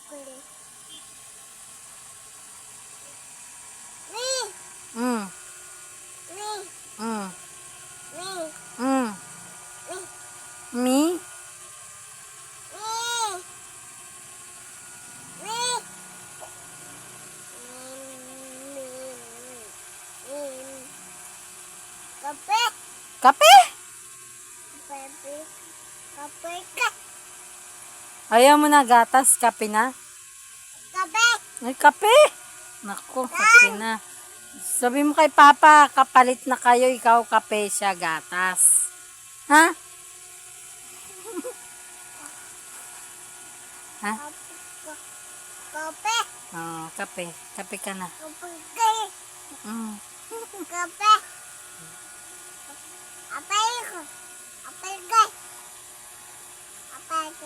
Chocolate. Mm. Mm. Mm. Me? Kape. Kape? Kape ka. Ayaw mo na gatas, kape na? Kape. Ay, kape! Naku, kape na. Sabi mo kay Papa, kapalit na kayo, ikaw kape, siya gatas. Ha? Ha? Kape. Oo, kape. Kape ka na. Kape. Mm. Kape. Kape ko. Kape ka. Kape ka.